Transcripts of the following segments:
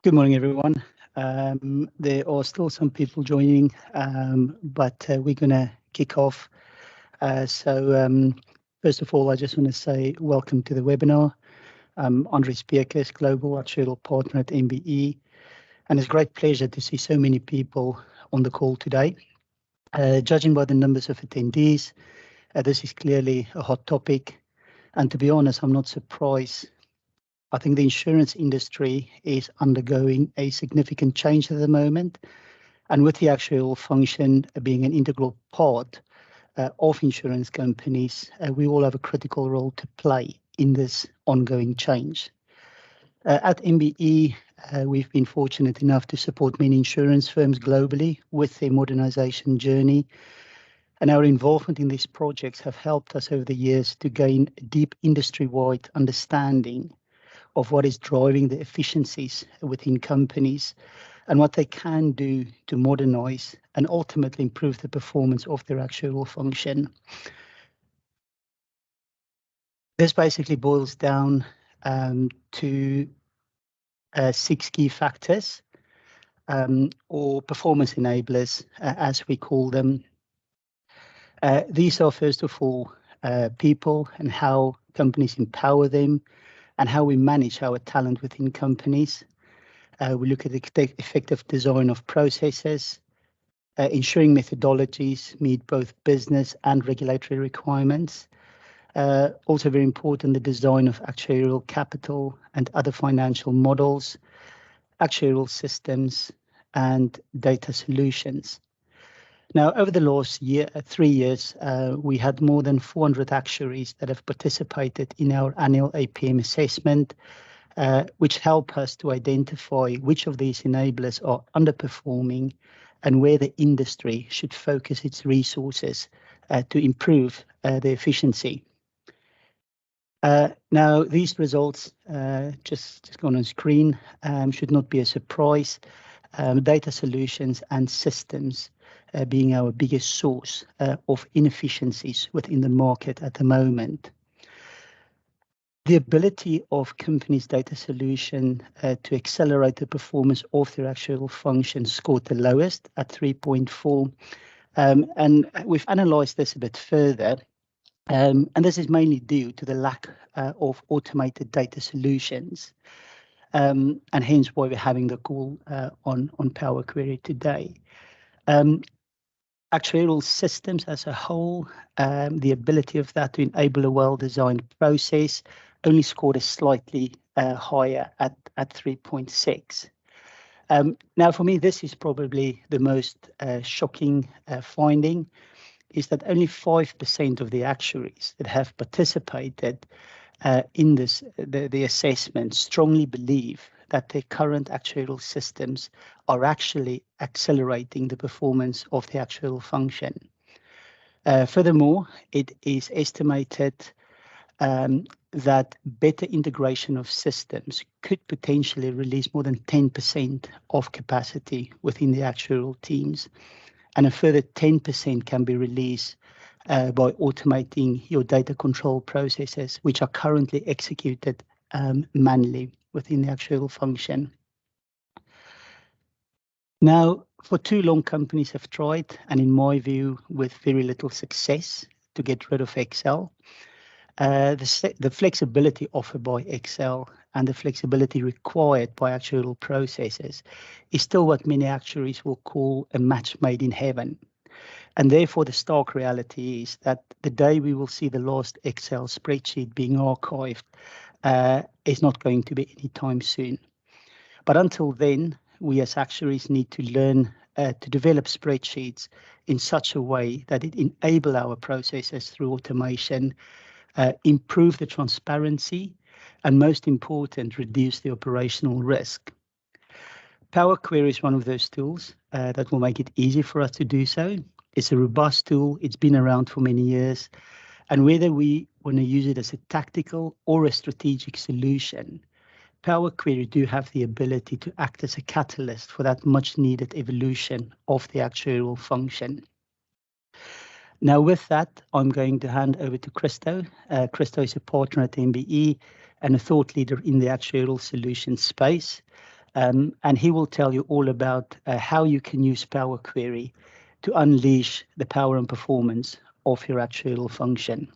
Good morning, everyone. There are still some people joining, but we're going to kick off. First of all, I just want to say welcome to the webinar. I'm Andries Beekes, Global Actuarial Partner at MBE, and it's a great pleasure to see so many people on the call today. Judging by the numbers of attendees, this is clearly a hot topic, and to be honest, I'm not surprised. I think the insurance industry is undergoing a significant change at the moment, and with the actuarial function being an integral part of insurance companies, we all have a critical role to play in this ongoing change. At MBE, we've been fortunate enough to support many insurance firms globally with their modernization journey, and our involvement in these projects have helped us over the years to gain a deep industry-wide understanding of what is driving the efficiencies within companies and what they can do to modernize and ultimately improve the performance of their actuarial function. This basically boils down to 6 key factors or performance enablers, as we call them. These are, first of all, people and how companies empower them, and how we manage our talent within companies. We look at the effective design of processes, ensuring methodologies meet both business and regulatory requirements. Also very important, the design of actuarial capital and other financial models, actuarial systems, and data solutions. Now, over the last 3 years, we had more than 400 actuaries that have participated in our annual APM assessment, which help us to identify which of these enablers are underperforming and where the industry should focus its resources to improve the efficiency. Now, these results, just gone on screen, should not be a surprise. Data solutions and systems being our biggest source of inefficiencies within the market at the moment. The ability of companies' data solution to accelerate the performance of their actuarial function scored the lowest at 3.4. And we've analysed this a bit further. And this is mainly due to the lack of automated data solutions. And hence why we're having the call on Power Query today. Actuarial systems as a whole, the ability of that to enable a well-designed process only scored a slightly higher at 3.6. Now, for me, this is probably the most shocking finding, is that only 5% of the actuaries that have participated in the assessment strongly believe that their current actuarial systems are actually accelerating the performance of the actuarial function. Furthermore, it is estimated that better integration of systems could potentially release more than 10% of capacity within the actuarial teams, and a further 10% can be released by automating your data control processes, which are currently executed manually within the actuarial function. Now, for too long, companies have tried, and in my view, with very little success, to get rid of Excel. The flexibility offered by Excel and the flexibility required by actuarial processes is still what many actuaries will call a match made in heaven. And therefore, the stark reality is that the day we will see the last Excel spreadsheet being archived is not going to be anytime soon. But until then, we as actuaries need to learn to develop spreadsheets in such a way that it enable our processes through automation, improve the transparency, and most important, reduce the operational risk. Power Query is one of those tools that will make it easy for us to do so. It's a robust tool. It's been around for many years. And whether we want to use it as a tactical or a strategic solution, Power Query do have the ability to act as a catalyst for that much needed evolution of the actuarial function. Now, with that, I'm going to hand over to Christo. Christo is a partner at MBE and a thought leader in the actuarial solution space. And he will tell you all about how you can use Power Query to unleash the power and performance of your actuarial function.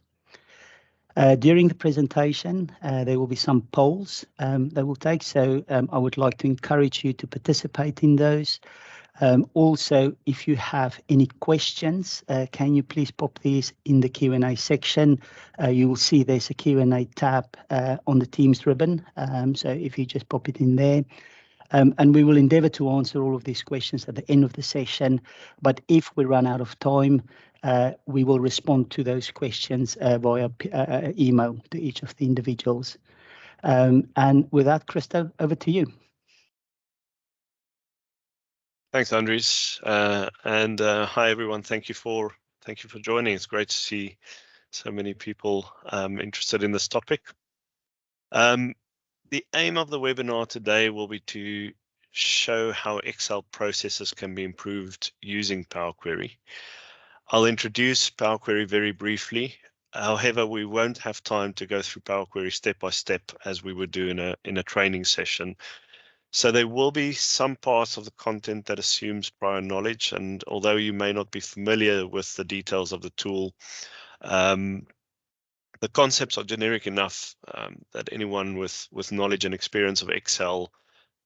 During the presentation, there will be some polls that will take, so I would like to encourage you to participate in those. Also, if you have any questions, can you please pop these in the Q&A section? You will see there's a Q&A tab on the Teams ribbon, so if you just pop it in there. And we will endeavour to answer all of these questions at the end of the session, but if we run out of time, we will respond to those questions via email to each of the individuals. And with that, Christo, over to you. Thanks, Andries, and hi everyone. Thank you for joining. It's great to see so many people interested in this topic. The aim of the webinar today will be to show how Excel processes can be improved using Power Query. I'll introduce Power Query very briefly. However, we won't have time to go through Power Query step by step as we would do in a training session. So there will be some parts of the content that assumes prior knowledge, and although you may not be familiar with the details of the tool, the concepts are generic enough that anyone with knowledge and experience of Excel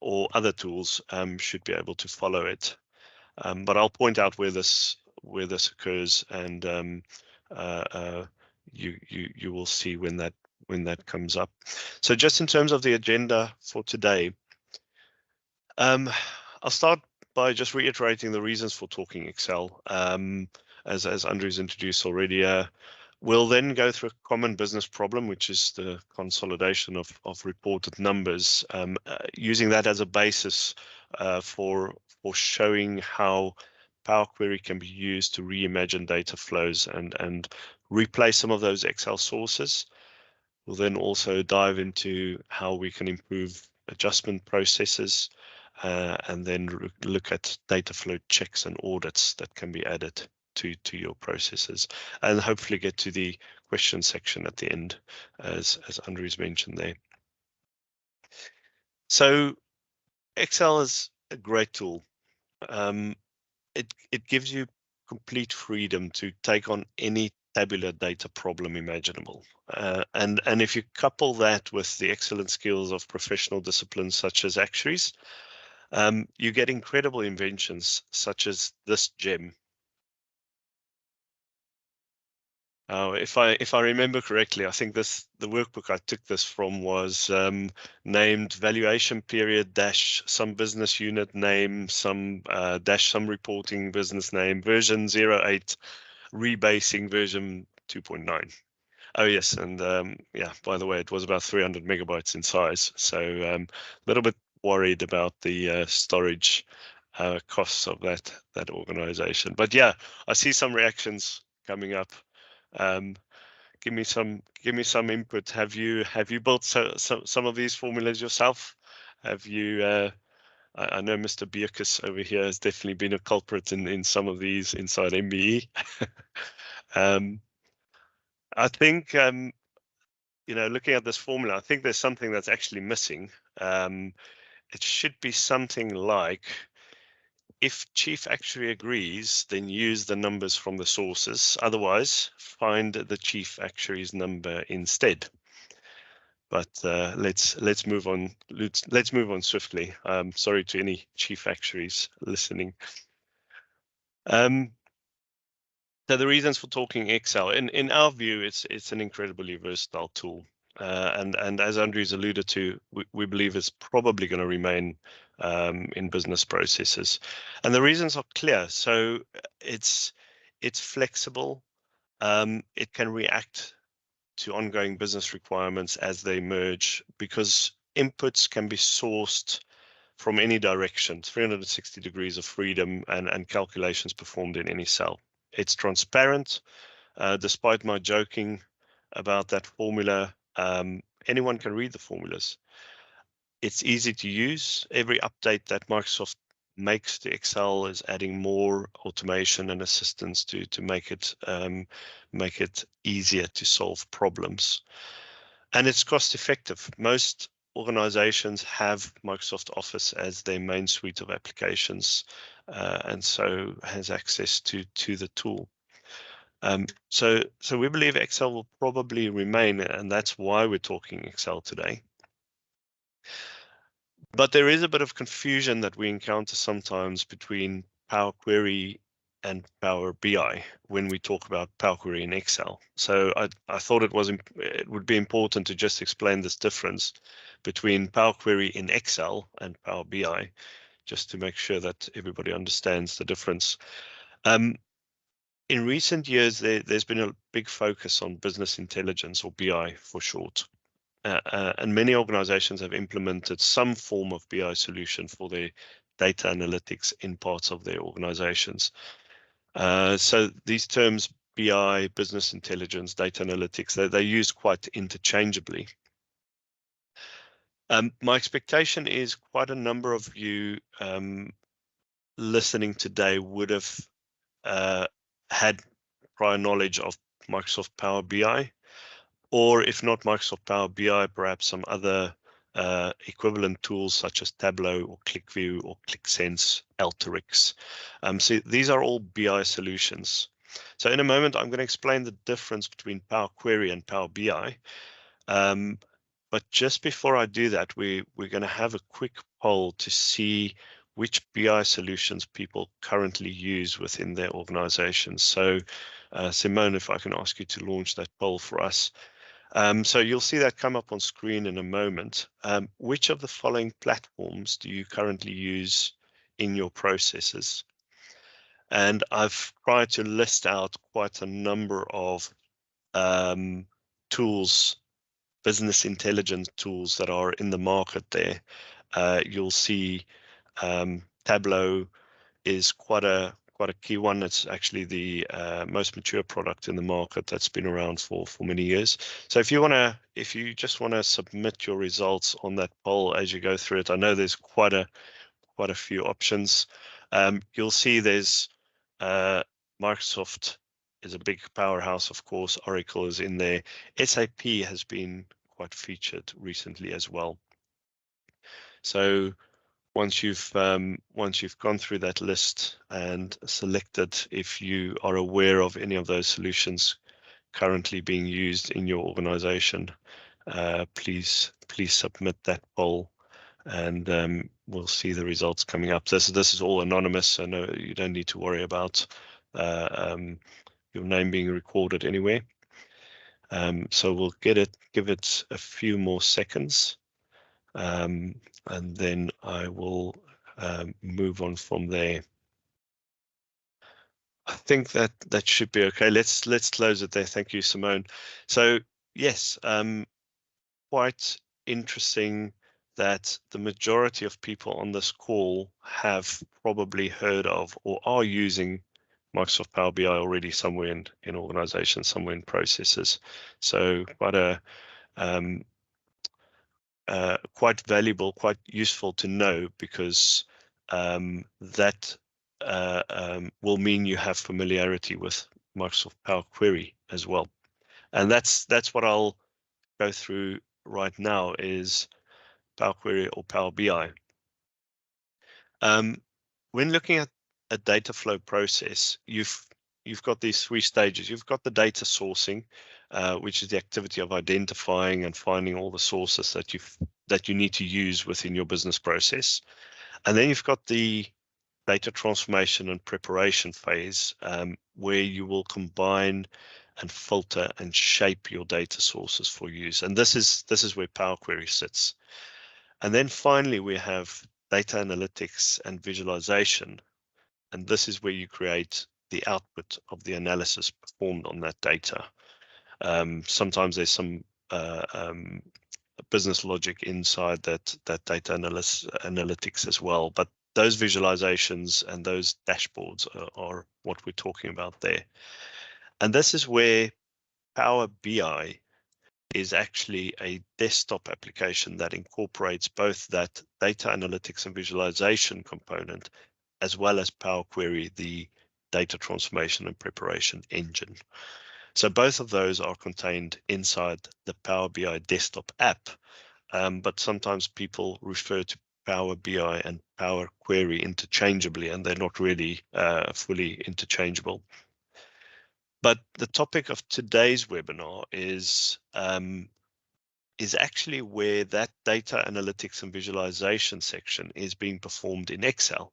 or other tools should be able to follow it. But I'll point out where this occurs, and you will see when that comes up. So just in terms of the agenda for today, I'll start by just reiterating the reasons for talking Excel, as Andrew's introduced already. We'll then go through a common business problem, which is the consolidation of reported numbers, using that as a basis for showing how Power Query can be used to reimagine data flows and replace some of those Excel sources. We'll then also dive into how we can improve adjustment processes, and then look at data flow checks and audits that can be added to your processes, and hopefully get to the question section at the end, as Andrew's mentioned there. So Excel is a great tool. It gives you complete freedom to take on any tabular data problem imaginable. And if you couple that with the excellent skills of professional disciplines such as actuaries, you get incredible inventions such as this gem. If I remember correctly, I think the workbook I took this from was named valuation period dash some business unit name some dash some reporting business name version 08 rebasing version 2.9. Oh yes, and yeah, by the way, it was about 300 megabytes in size, so a little bit worried about the storage costs of that organization. But yeah, I see some reactions coming up. Give me some input. Have you built some of these formulas yourself? Have you? I know Mr. Bierkus over here has definitely been a culprit in some of these inside MBE. I think looking at this formula, I think there's something that's actually missing. It should be something like, if chief actuary agrees, then use the numbers from the sources. Otherwise, find the chief actuary's number instead. But let's move on. Let's move on swiftly. Sorry to any chief actuaries listening. So the reasons for talking Excel, in our view, it's an incredibly versatile tool. And as Andrew's alluded to, we believe it's probably going to remain in business processes. And the reasons are clear. So it's flexible. It can react to ongoing business requirements as they emerge, because inputs can be sourced from any direction, 360 degrees of freedom, and calculations performed in any cell. It's transparent, despite my joking about that formula. Anyone can read the formulas. It's easy to use. Every update that Microsoft makes to Excel is adding more automation and assistance to make it easier to solve problems. And it's cost effective. Most organizations have Microsoft Office as their main suite of applications, and so has access to the tool. So we believe Excel will probably remain, and that's why we're talking Excel today. But there is a bit of confusion that we encounter sometimes between Power Query and Power BI when we talk about Power Query in Excel. So I thought it would be important to just explain this difference between Power Query in Excel and Power BI, just to make sure that everybody understands the difference. In recent years, there's been a big focus on business intelligence, or BI for short. And many organizations have implemented some form of BI solution for their data analytics in parts of their organizations. So these terms, BI, business intelligence, data analytics, they're used quite interchangeably. My expectation is quite a number of you listening today would have had prior knowledge of Microsoft Power BI, or if not Microsoft Power BI, perhaps some other equivalent tools such as Tableau or ClickView or ClickSense, Alteryx. So these are all BI solutions. So in a moment, I'm going to explain the difference between Power Query and Power BI. But just before I do that, we're going to have a quick poll to see which BI solutions people currently use within their organizations. So Simone, if I can ask you to launch that poll for us. So you'll see that come up on screen in a moment. Which of the following platforms do you currently use in your processes? And I've tried to list out quite a number of tools, business intelligence tools that are in the market there. You'll see Tableau is quite a key one. It's actually the most mature product in the market that's been around for many years. So if you just want to submit your results on that poll as you go through it, I know there's quite a few options. You'll see there's Microsoft is a big powerhouse, of course. Oracle is in there. SAP has been quite featured recently as well. So once you've gone through that list and selected if you are aware of any of those solutions currently being used in your organization, please submit that poll, and we'll see the results coming up. This is all anonymous, so no, you don't need to worry about your name being recorded anywhere. So we'll give it a few more seconds. And then I will move on from there. I think that should be okay. Let's close it there. Thank you, Simone. So yes, quite interesting that the majority of people on this call have probably heard of or are using Microsoft Power BI already somewhere in organizations, somewhere in processes. So quite valuable, quite useful to know, because that will mean you have familiarity with Microsoft Power Query as well. And that's what I'll go through right now, is Power Query or Power BI. When looking at a data flow process, you've got these three stages. You've got the data sourcing, which is the activity of identifying and finding all the sources that you need to use within your business process. And then you've got the data transformation and preparation phase, where you will combine and filter and shape your data sources for use. And this is where Power Query sits. And then finally, we have data analytics and visualization. And this is where you create the output of the analysis performed on that data. Sometimes there's some business logic inside that data analytics as well, but those visualizations and those dashboards are what we're talking about there. And this is where Power BI is actually a desktop application that incorporates both that data analytics and visualization component, as well as Power Query, the data transformation and preparation engine. So both of those are contained inside the Power BI desktop app, but sometimes people refer to Power BI and Power Query interchangeably, and they're not really fully interchangeable. But the topic of today's webinar is actually where that data analytics and visualization section is being performed in Excel.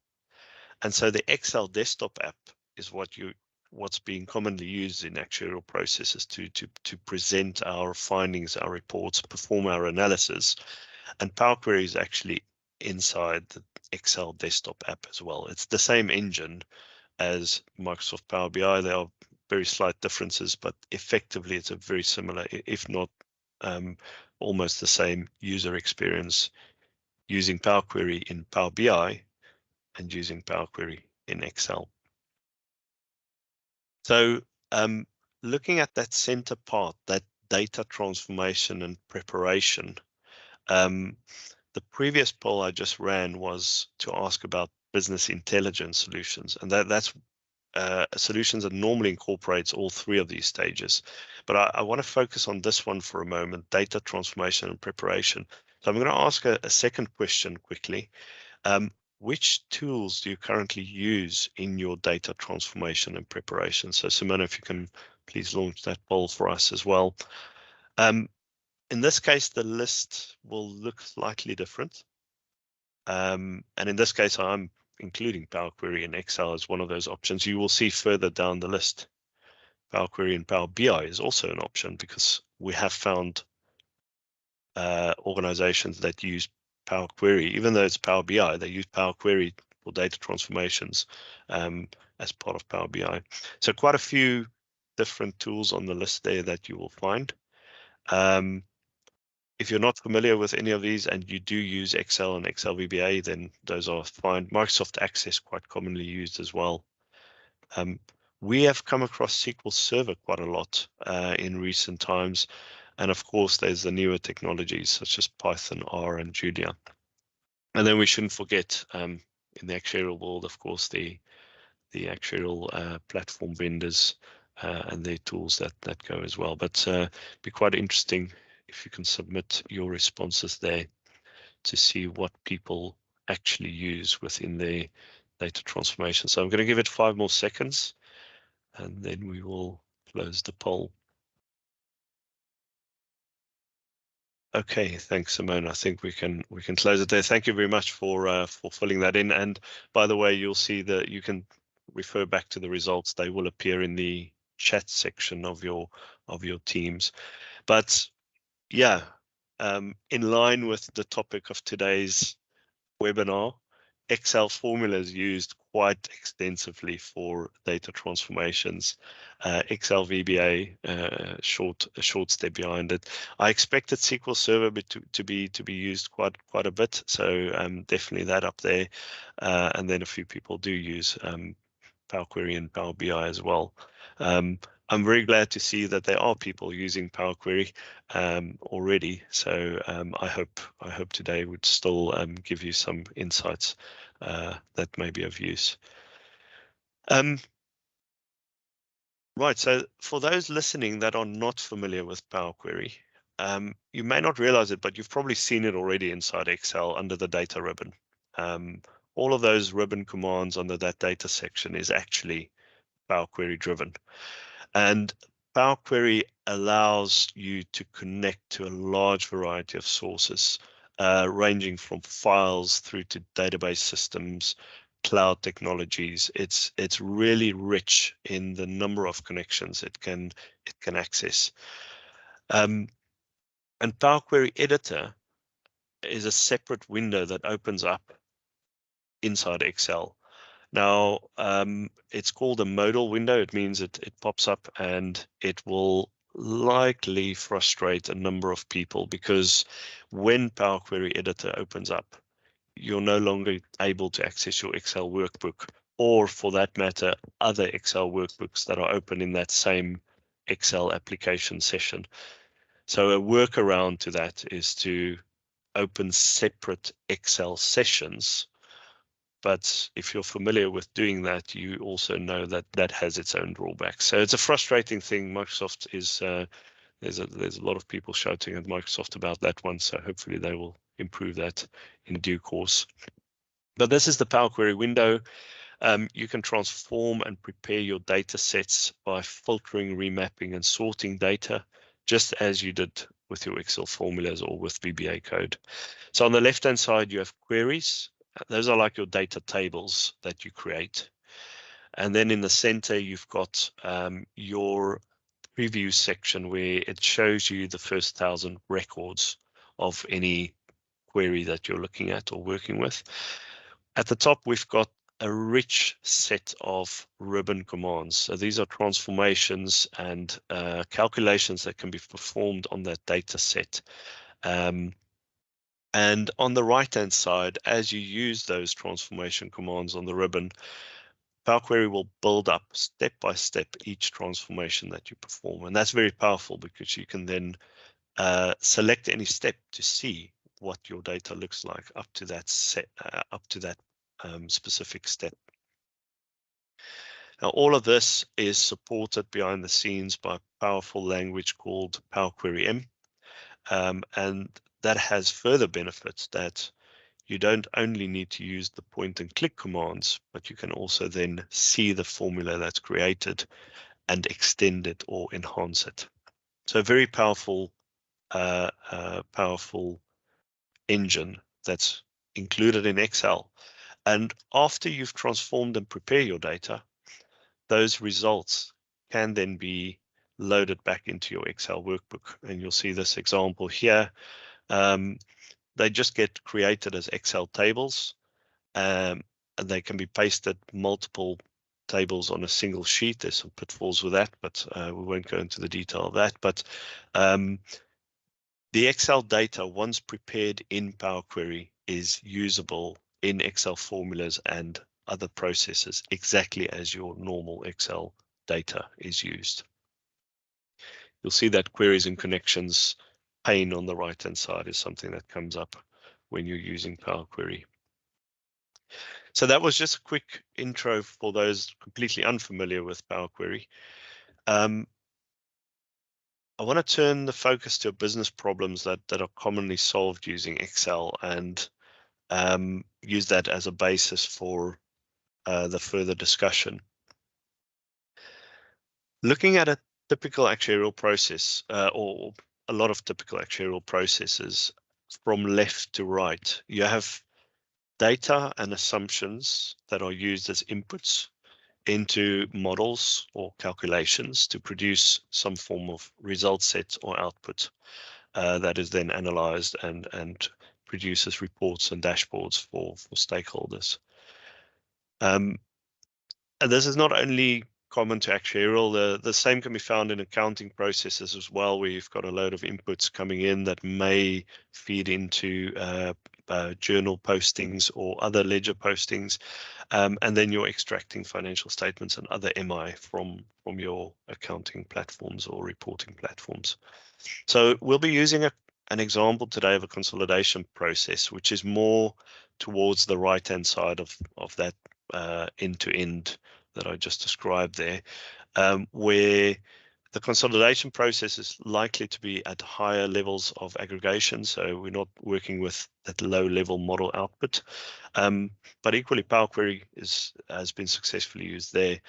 And so the Excel desktop app is what's being commonly used in actuarial processes to present our findings, our reports, perform our analysis. And Power Query is actually inside the Excel desktop app as well. It's the same engine as Microsoft Power BI. There are very slight differences, but effectively it's a very similar, if not almost the same user experience using Power Query in Power BI and using Power Query in Excel. So looking at that center part, that data transformation and preparation, the previous poll I just ran was to ask about business intelligence solutions, and that's solutions that normally incorporates all three of these stages. But I want to focus on this one for a moment, data transformation and preparation. So I'm going to ask a second question quickly. Which tools do you currently use in your data transformation and preparation? So Simona, if you can please launch that poll for us as well. In this case, the list will look slightly different. And in this case, I'm including Power Query and Excel as one of those options. You will see further down the list, Power Query and Power BI is also an option because we have found organizations that use Power Query, even though it's Power BI, they use Power Query for data transformations as part of Power BI. So quite a few different tools on the list there that you will find. If you're not familiar with any of these and you do use Excel and Excel VBA, then those are fine. Microsoft Access quite commonly used as well. We have come across SQL Server quite a lot in recent times. And of course, there's the newer technologies such as Python, R, and Julia. And then we shouldn't forget in the actuarial world, of course, the actuarial platform vendors and their tools that go as well. But be quite interesting if you can submit your responses there to see what people actually use within their data transformation. So I'm going to give it 5 more seconds and then we will close the poll. Okay, thanks, Simone. I think we can close it there. Thank you very much for filling that in. And by the way, you'll see that you can refer back to the results. They will appear in the chat section of your Teams. But yeah, in line with the topic of today's webinar, Excel formulas used quite extensively for data transformations. Excel VBA, a short step behind it. I expected SQL Server to be used quite a bit, so definitely that up there. And then a few people do use Power Query and Power BI as well. I'm very glad to see that there are people using Power Query already. So I hope today would still give you some insights that may be of use. Right, so for those listening that are not familiar with Power Query, you may not realize it, but you've probably seen it already inside Excel under the data ribbon. All of those ribbon commands under that data section is actually Power Query driven. And Power Query allows you to connect to a large variety of sources, ranging from files through to database systems, cloud technologies. It's really rich in the number of connections it can access. And Power Query Editor is a separate window that opens up inside Excel. Now, it's called a modal window. It means it pops up and it will likely frustrate a number of people because when Power Query Editor opens up, you're no longer able to access your Excel workbook, or for that matter, other Excel workbooks that are open in that same Excel application session. So a workaround to that is to open separate Excel sessions. But if you're familiar with doing that, you also know that that has its own drawbacks. So it's a frustrating thing. Microsoft is there's a lot of people shouting at Microsoft about that one, so hopefully they will improve that in due course. But this is the Power Query window. You can transform and prepare your data sets by filtering, remapping, and sorting data, just as you did with your Excel formulas or with VBA code. So on the left-hand side, you have queries. Those are like your data tables that you create. And then in the center, you've got your preview section where it shows you the first 1,000 records of any query that you're looking at or working with. At the top, we've got a rich set of ribbon commands. So these are transformations and calculations that can be performed on that data set. And on the right-hand side, as you use those transformation commands on the ribbon, Power Query will build up step by step each transformation that you perform. And that's very powerful because you can then select any step to see what your data looks like up to that specific step. Now, all of this is supported behind the scenes by powerful language called Power Query M. And that has further benefits that you don't only need to use the point and click commands, but you can also then see the formula that's created and extend it or enhance it. So a very powerful, powerful engine that's included in Excel. And after you've transformed and prepared your data, those results can then be loaded back into your Excel workbook. And you'll see this example here. They just get created as Excel tables, and they can be pasted multiple tables on a single sheet. There's some pitfalls with that, but we won't go into the detail of that. But the Excel data, once prepared in Power Query, is usable in Excel formulas and other processes exactly as your normal Excel data is used. You'll see that queries and connections pane on the right-hand side is something that comes up when you're using Power Query. So that was just a quick intro for those completely unfamiliar with Power Query. I want to turn the focus to business problems that are commonly solved using Excel and use that as a basis for the further discussion. Looking at a typical actuarial process, or a lot of typical actuarial processes from left to right, you have data and assumptions that are used as inputs into models or calculations to produce some form of result set or output that is then analyzed and produces reports and dashboards for stakeholders. And this is not only common to actuarial, the same can be found in accounting processes as well, where you've got a load of inputs coming in that may feed into journal postings or other ledger postings, and then you're extracting financial statements and other MI from your accounting platforms or reporting platforms. So we'll be using an example today of a consolidation process, which is more towards the right-hand side of that end-to-end that I just described there, where the consolidation process is likely to be at higher levels of aggregation. So we're not working with that low level model output, but equally Power Query has been successfully used there,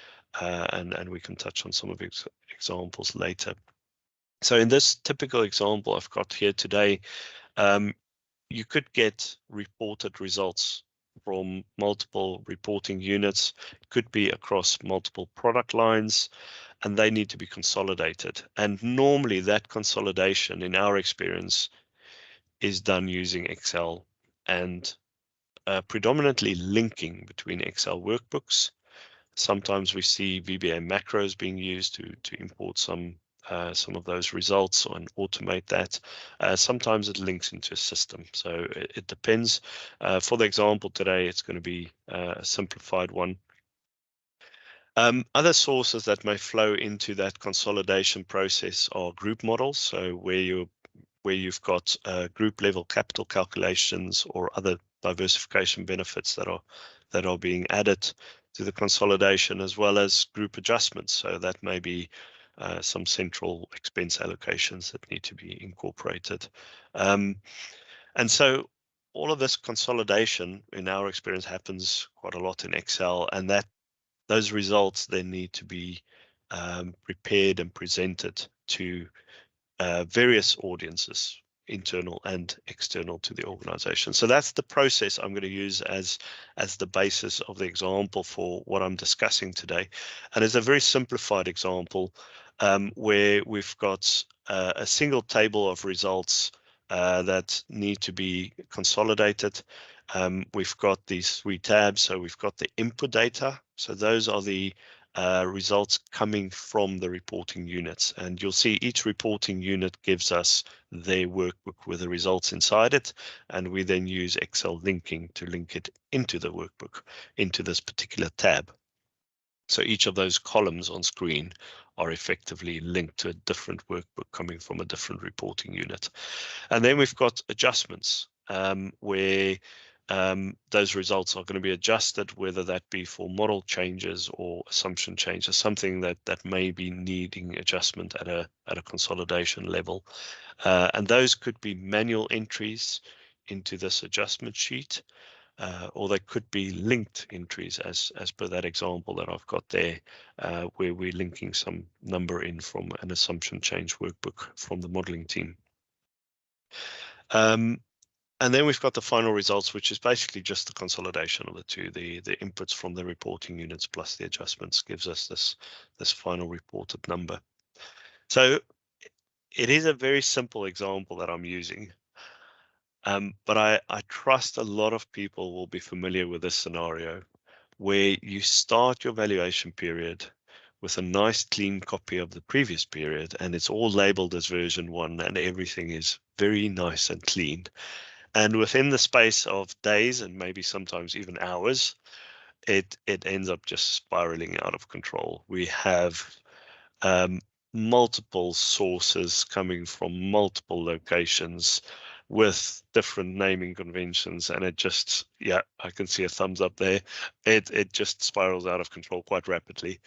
and we can touch on some of its examples later. So in this typical example I've got here today, you could get reported results from multiple reporting units, could be across multiple product lines, and they need to be consolidated. And normally that consolidation, in our experience, is done using Excel and predominantly linking between Excel workbooks. Sometimes we see VBA macros being used to import some of those results and automate that. Sometimes it links into a system, so it depends. For the example today, it's going to be a simplified one. Other sources that may flow into that consolidation process are group models, so where you've got group level capital calculations or other diversification benefits that are being added to the consolidation, as well as group adjustments. So that may be some central expense allocations that need to be incorporated. And so all of this consolidation, in our experience, happens quite a lot in Excel, and those results then need to be prepared and presented to various audiences, internal and external to the organization. So that's the process I'm going to use as the basis of the example for what I'm discussing today. And it's a very simplified example where we've got a single table of results that need to be consolidated. We've got these 3 tabs. So we've got the input data. So those are the results coming from the reporting units, and you'll see each reporting unit gives us their workbook with the results inside it, and we then use Excel linking to link it into the workbook, into this particular tab. So each of those columns on screen are effectively linked to a different workbook coming from a different reporting unit. And then we've got adjustments where those results are going to be adjusted, whether that be for model changes or assumption changes, something that may be needing adjustment at a consolidation level. And those could be manual entries into this adjustment sheet, or they could be linked entries as per that example that I've got there, where we're linking some number in from an assumption change workbook from the modeling team. And then we've got the final results, which is basically just the consolidation of the two. The inputs from the reporting units plus the adjustments gives us this final reported number. So it is a very simple example that I'm using, but I trust a lot of people will be familiar with this scenario where you start your valuation period with a nice clean copy of the previous period, and it's all labeled as version 1, and everything is very nice and clean. And within the space of days and maybe sometimes even hours, it ends up just spiraling out of control. We have multiple sources coming from multiple locations with different naming conventions, and it just, yeah, I can see a thumbs up there. It just spirals out of control quite rapidly.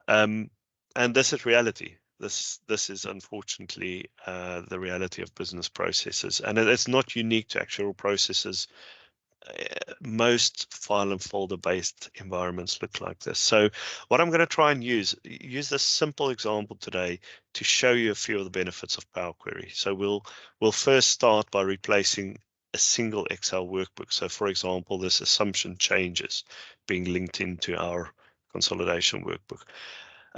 And this is reality. This is unfortunately the reality of business processes, and it's not unique to actuarial processes. Most file and folder based environments look like this. So what I'm going to try and use this simple example today to show you a few of the benefits of Power Query. So we'll first start by replacing a single Excel workbook. So for example, this assumption changes being linked into our consolidation workbook.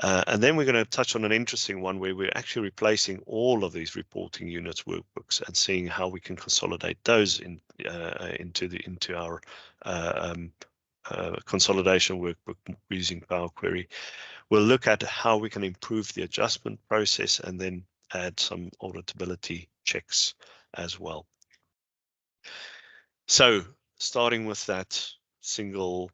And then we're going to touch on an interesting one where we're actually replacing all of these reporting units workbooks and seeing how we can consolidate those into our consolidation workbook using Power Query. We'll look at how we can improve the adjustment process and then add some auditability checks as well. So starting with that single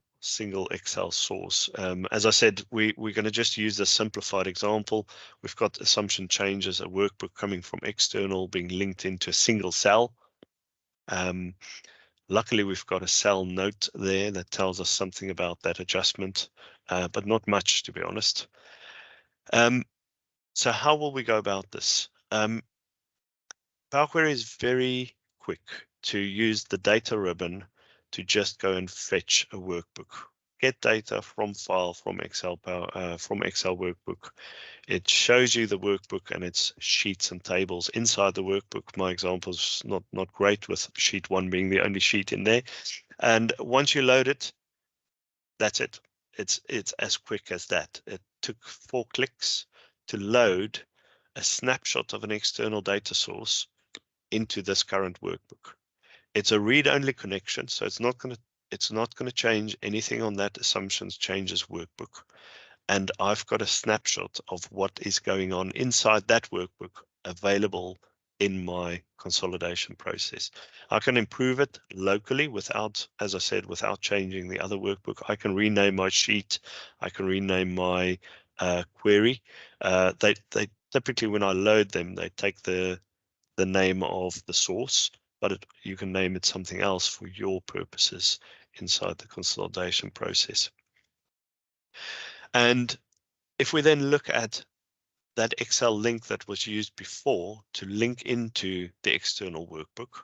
Excel source. As I said, we're going to just use a simplified example. We've got assumption changes, a workbook coming from external being linked into a single cell. Luckily, we've got a cell note there that tells us something about that adjustment, but not much, to be honest. So how will we go about this? Power Query is very quick to use the data ribbon to just go and fetch a workbook, get data from file from Excel workbook. It shows you the workbook and its sheets and tables inside the workbook. My example is not great, with sheet 1 being the only sheet in there. And once you load it, that's it. It's as quick as that. It took 4 clicks to load a snapshot of an external data source into this current workbook. It's a read-only connection, so it's not going to change anything on that assumptions changes workbook. And I've got a snapshot of what is going on inside that workbook available in my consolidation process. I can improve it locally without, as I said, without changing the other workbook. I can rename my sheet. I can rename my query. They typically, when I load them, they take the name of the source, but you can name it something else for your purposes inside the consolidation process. And if we then look at that Excel link that was used before to link into the external workbook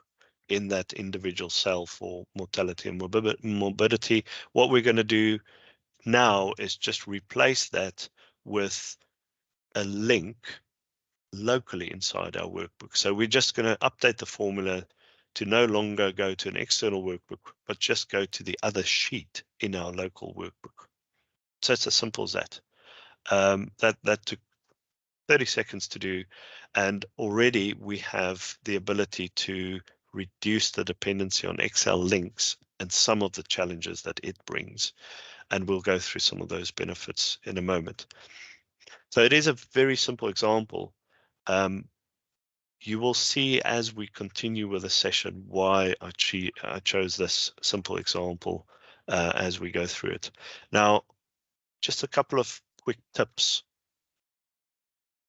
in that individual cell for mortality and morbidity. What we're going to do now is just replace that with a link locally inside our workbook. So we're just going to update the formula to no longer go to an external workbook, but just go to the other sheet in our local workbook. So it's as simple as that. That took 30 seconds to do, and already we have the ability to reduce the dependency on Excel links and some of the challenges that it brings. And we'll go through some of those benefits in a moment. So it is a very simple example. You will see as we continue with the session why I chose this simple example as we go through it. Now, just a couple of quick tips,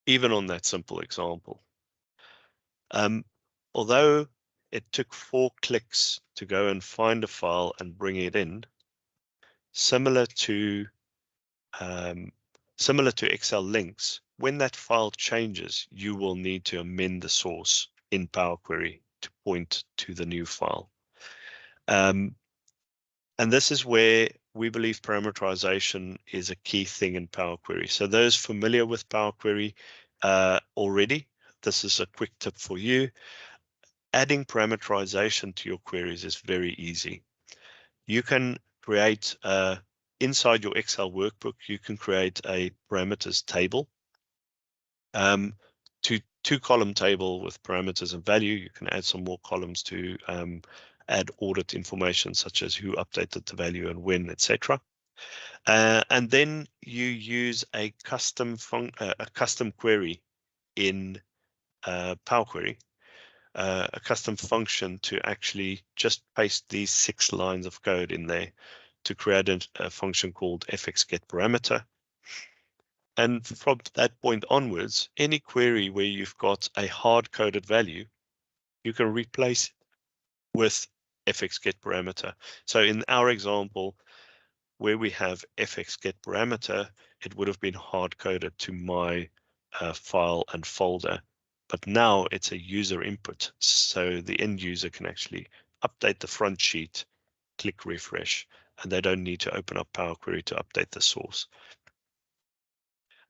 even on that simple example. Although it took 4 clicks to go and find a file and bring it in, similar to Excel links, when that file changes, you will need to amend the source in Power Query to point to the new file. And this is where we believe parameterization is a key thing in Power Query. So those familiar with Power Query already, this is a quick tip for you. Adding parameterization to your queries is very easy. You can create inside your Excel workbook, you can create a parameters table, two-column table with parameters and value. You can add some more columns to add audit information such as who updated the value and when, etc. And then you use a custom query in Power Query. A custom function to actually just paste these 6 lines of code in there to create a function called fxGetParameter. And from that point onwards, any query where you've got a hard-coded value, you can replace it with fxGetParameter. So in our example, where we have fxGetParameter, it would have been hard-coded to my file and folder. But now it's a user input, so the end user can actually update the front sheet, click refresh, and they don't need to open up Power Query to update the source.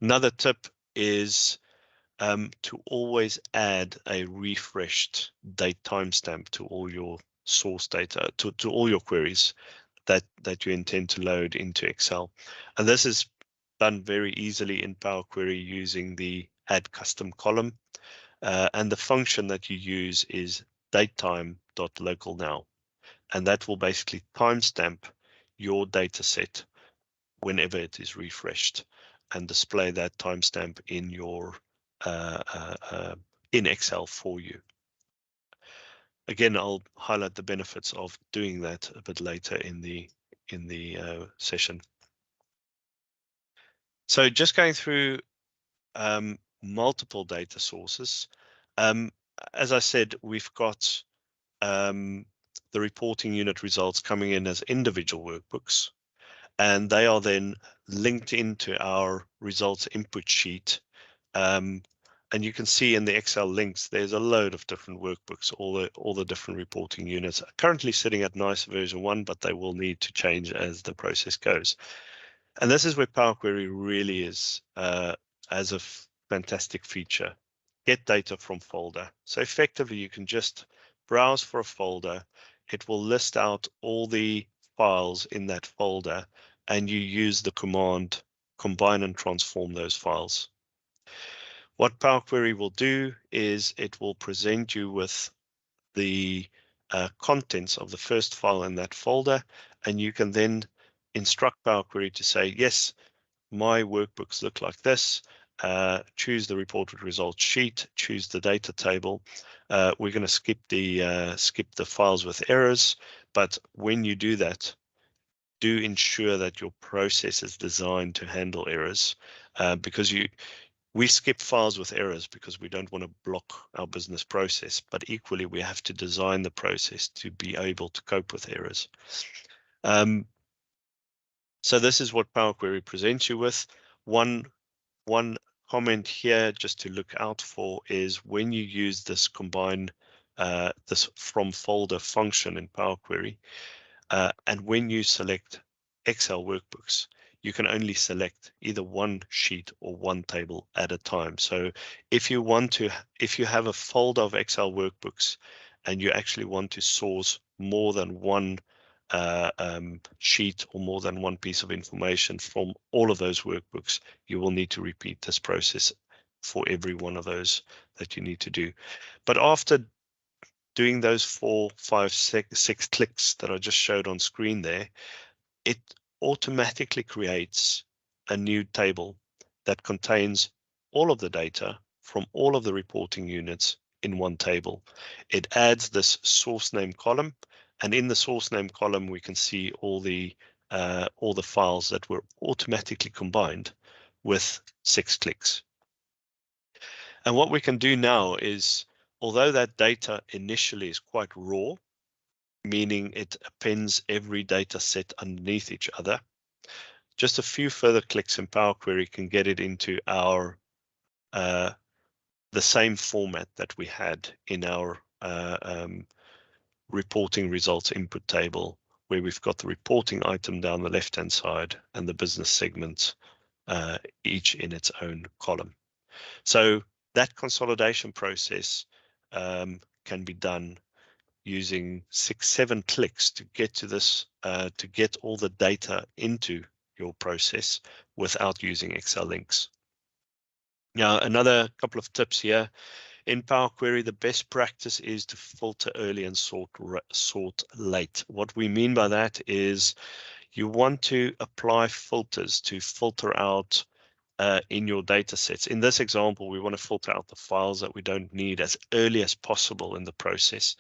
Another tip is to always add a refreshed date timestamp to all your source data, to all your queries that you intend to load into Excel. And this is done very easily in Power Query using the add custom column. And the function that you use is datetime.localNow, and that will basically timestamp your data set whenever it is refreshed and display that timestamp in your in Excel for you. Again, I'll highlight the benefits of doing that a bit later in the session. So just going through multiple data sources. As I said, we've got the reporting unit results coming in as individual workbooks, and they are then linked into our results input sheet. And you can see in the Excel links, there's a load of different workbooks, all the different reporting units are currently sitting at NICE version 1, but they will need to change as the process goes. And this is where Power Query really is as a fantastic feature. Get data from folder. So effectively, you can just browse for a folder. It will list out all the files in that folder, and you use the command combine and transform those files. What Power Query will do is it will present you with the contents of the first file in that folder, and you can then instruct Power Query to say, yes, my workbooks look like this. Choose the reported results sheet, choose the data table. We're going to skip the files with errors, but when you do that, do ensure that your process is designed to handle errors, because we skip files with errors because we don't want to block our business process, but equally we have to design the process to be able to cope with errors. So this is what Power Query presents you with. One comment here just to look out for is when you use this combine this from folder function in Power Query, and when you select Excel workbooks, you can only select either one sheet or one table at a time. So if you have a folder of Excel workbooks and you actually want to source more than one sheet or more than one piece of information from all of those workbooks, you will need to repeat this process for every one of those that you need to do. But after doing those 4, 5, 6 clicks that I just showed on screen there, it automatically creates a new table that contains all of the data from all of the reporting units in one table. It adds this source name column, and in the source name column we can see all the files that were automatically combined with 6 clicks. And what we can do now is, although that data initially is quite raw, meaning it appends every data set underneath each other, just a few further clicks in Power Query can get it into our the same format that we had in our reporting results input table, where we've got the reporting item down the left-hand side and the business segments each in its own column. So that consolidation process can be done using 6, 7 clicks to get to this, to get all the data into your process without using Excel links. Now, another couple of tips here. In Power Query, the best practice is to filter early and sort late. What we mean by that is you want to apply filters to filter out in your data sets. In this example, we want to filter out the files that we don't need as early as possible in the process.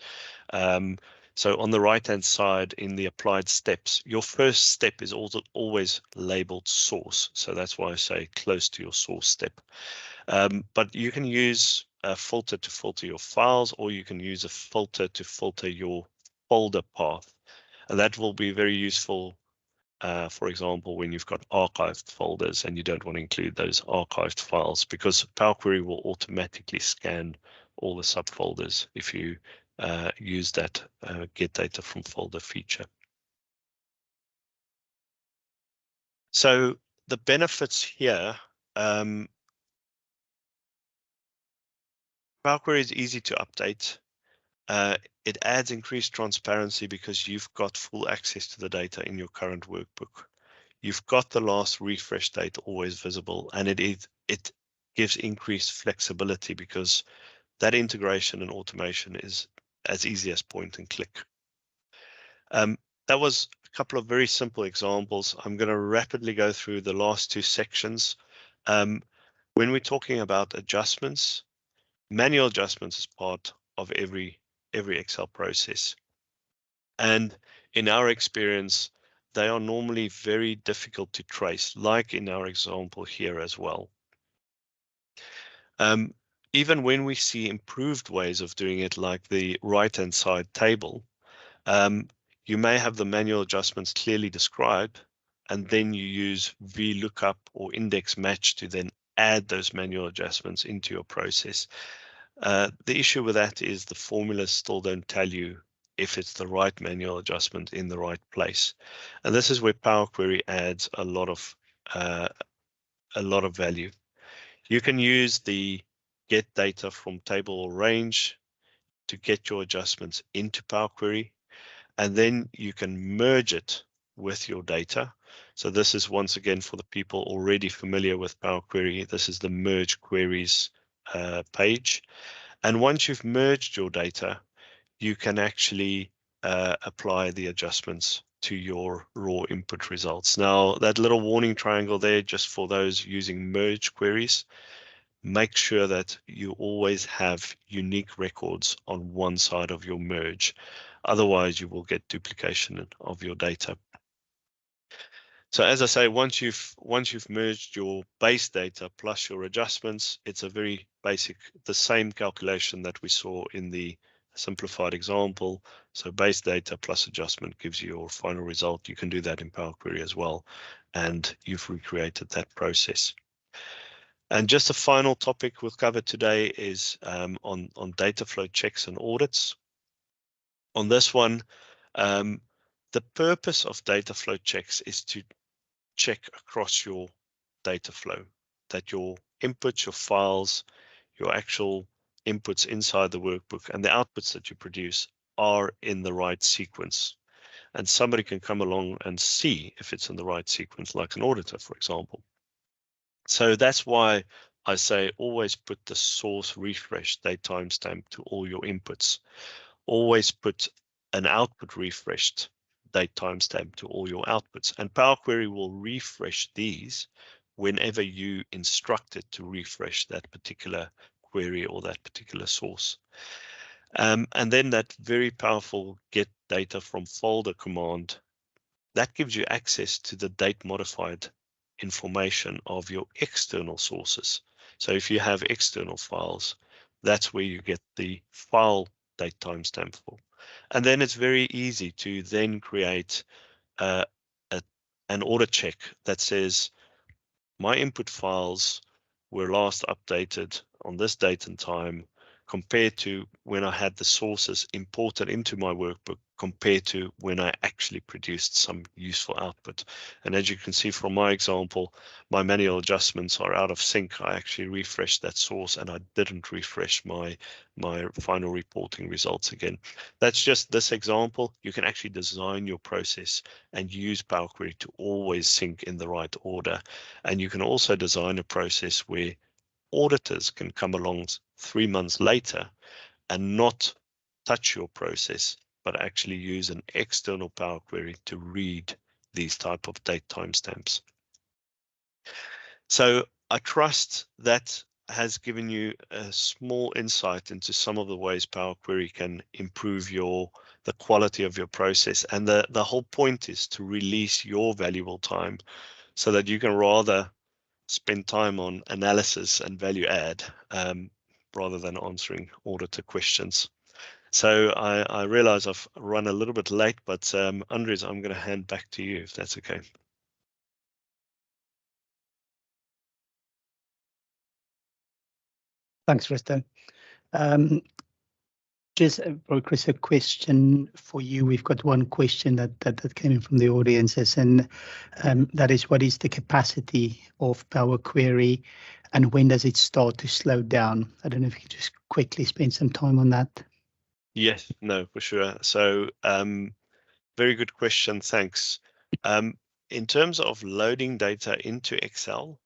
So on the right-hand side in the applied steps, your first step is also always labeled source. So that's why I say close to your source step. But you can use a filter to filter your files, or you can use a filter to filter your folder path. And that will be very useful, for example, when you've got archived folders and you don't want to include those archived files, because Power Query will automatically scan all the subfolders if you use that get data from folder feature. So the benefits here, Power Query is easy to update. It adds increased transparency because you've got full access to the data in your current workbook. You've got the last refresh date always visible, and it gives increased flexibility because that integration and automation is as easy as point and click. That was a couple of very simple examples. I'm going to rapidly go through the last 2 sections. When we're talking about adjustments, manual adjustments is part of every Excel process. And in our experience, they are normally very difficult to trace, like in our example here as well. Even when we see improved ways of doing it, like the right-hand side table, you may have the manual adjustments clearly described, and then you use VLOOKUP or index match to then add those manual adjustments into your process. The issue with that is the formulas still don't tell you if it's the right manual adjustment in the right place. And this is where Power Query adds a lot of value. You can use the get data from table or range to get your adjustments into Power Query, and then you can merge it with your data. So this is once again for the people already familiar with Power Query. This is the merge queries page. And once you've merged your data, you can actually apply the adjustments to your raw input results. Now, that little warning triangle there, just for those using merge queries, make sure that you always have unique records on one side of your merge. Otherwise, you will get duplication of your data. So as I say, once you've merged your base data plus your adjustments, it's a very basic, the same calculation that we saw in the simplified example. So base data plus adjustment gives you your final result. You can do that in Power Query as well, and you've recreated that process. And just a final topic we'll cover today is on data flow checks and audits. On this one, the purpose of data flow checks is to check across your data flow, that your inputs, your files, your actual inputs inside the workbook and the outputs that you produce are in the right sequence. And somebody can come along and see if it's in the right sequence, like an auditor, for example. So that's why I say always put the source refresh date timestamp to all your inputs. Always put an output refreshed date timestamp to all your outputs. And Power Query will refresh these whenever you instruct it to refresh that particular query or that particular source. And then that very powerful get data from folder command, that gives you access to the date modified information of your external sources. So if you have external files, that's where you get the file date timestamp for. And then it's very easy to then create an audit check that says my input files were last updated on this date and time compared to when I had the sources imported into my workbook compared to when I actually produced some useful output. And as you can see from my example, my manual adjustments are out of sync. I actually refreshed that source and I didn't refresh my final reporting results again. That's just this example. You can actually design your process and use Power Query to always sync in the right order. And you can also design a process where auditors can come along 3 months later and not touch your process, but actually use an external Power Query to read these type of date timestamps. So I trust that has given you a small insight into some of the ways Power Query can improve the quality of your process. And the whole point is to release your valuable time so that you can rather spend time on analysis and value add rather than answering auditor questions. So I realize I've run a little bit late, but Andres, I'm going to hand back to you if that's okay. Thanks, Risto. Just, Chris, a question for you. We've got one question that came in from the audiences, and that is, what is the capacity of Power Query and when does it start to slow down? I don't know if you could just quickly spend some time on that. Yes, no, for sure. So very good question, thanks. In terms of loading data into Excel,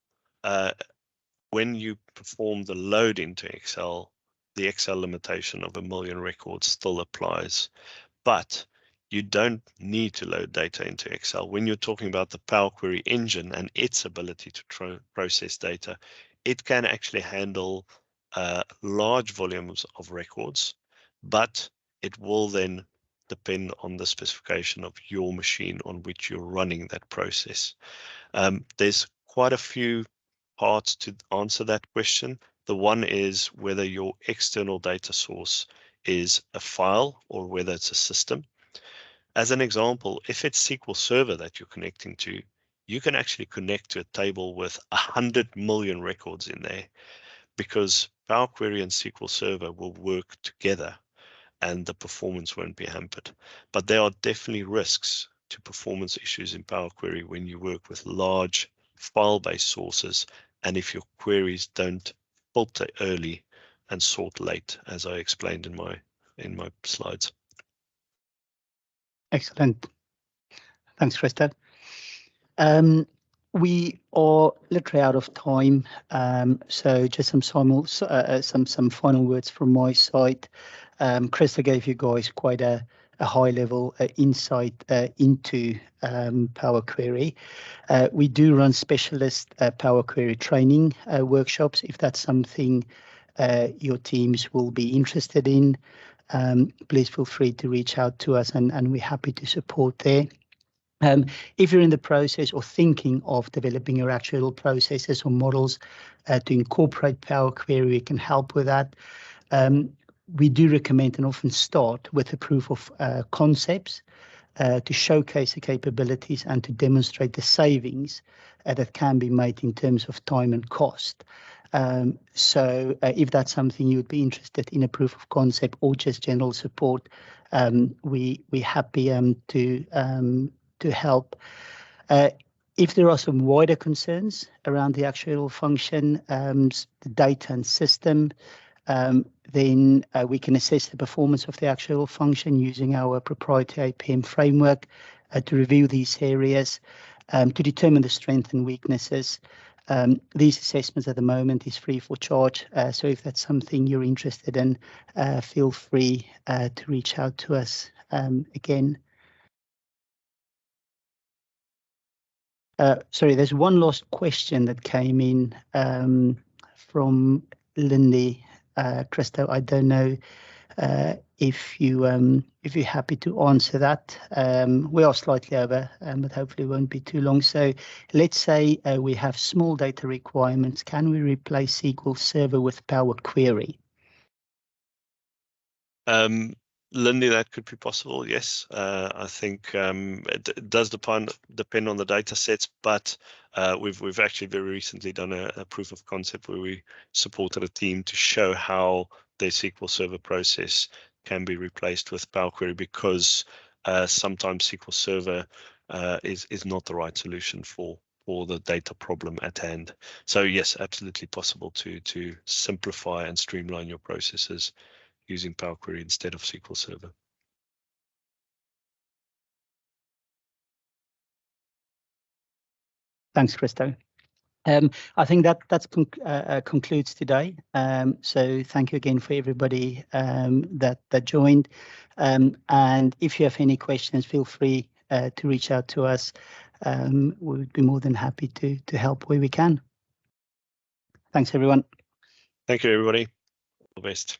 when you perform the load into Excel, the Excel limitation of 1 million records still applies, but you don't need to load data into Excel. When you're talking about the Power Query engine and its ability to process data, it can actually handle large volumes of records, but it will then depend on the specification of your machine on which you're running that process. There's quite a few parts to answer that question. The one is whether your external data source is a file or whether it's a system. As an example, if it's SQL Server that you're connecting to, you can actually connect to a table with 100 million records in there, because Power Query and SQL Server will work together and the performance won't be hampered. But there are definitely risks to performance issues in Power Query when you work with large file-based sources, and if your queries don't filter early and sort late, as I explained in my slides. Excellent. Thanks, Christa. We are literally out of time, so just some final words from my side. Christa gave you guys quite a high-level insight into Power Query. We do run specialist Power Query training workshops, if that's something your teams will be interested in. Please feel free to reach out to us, and we're happy to support there. If you're in the process or thinking of developing your actuarial processes or models to incorporate Power Query, we can help with that. We do recommend and often start with a proof of concepts to showcase the capabilities and to demonstrate the savings that can be made in terms of time and cost. So if that's something you would be interested in, a proof of concept or just general support, we're happy to help. If there are some wider concerns around the actuarial function, the data and system, then we can assess the performance of the actuarial function using our proprietary APM framework to review these areas, to determine the strengths and weaknesses. These assessments at the moment is free for charge, so if that's something you're interested in, feel free to reach out to us again. Sorry, there's one last question that came in from Lindy. Christo, I don't know if you're happy to answer that. We are slightly over, but hopefully it won't be too long. So let's say we have small data requirements. Can we replace SQL Server with Power Query? Lindy, that could be possible, yes. I think it does depend on the data sets, but we've actually very recently done a proof of concept where we supported a team to show how their SQL Server process can be replaced with Power Query, because sometimes SQL Server is not the right solution for the data problem at hand. So yes, absolutely possible to simplify and streamline your processes using Power Query instead of SQL Server. Thanks, Christo. I think that concludes today. So thank you again for everybody that joined. And if you have any questions, feel free to reach out to us. We would be more than happy to help where we can. Thanks, everyone. Thank you, everybody. All the best.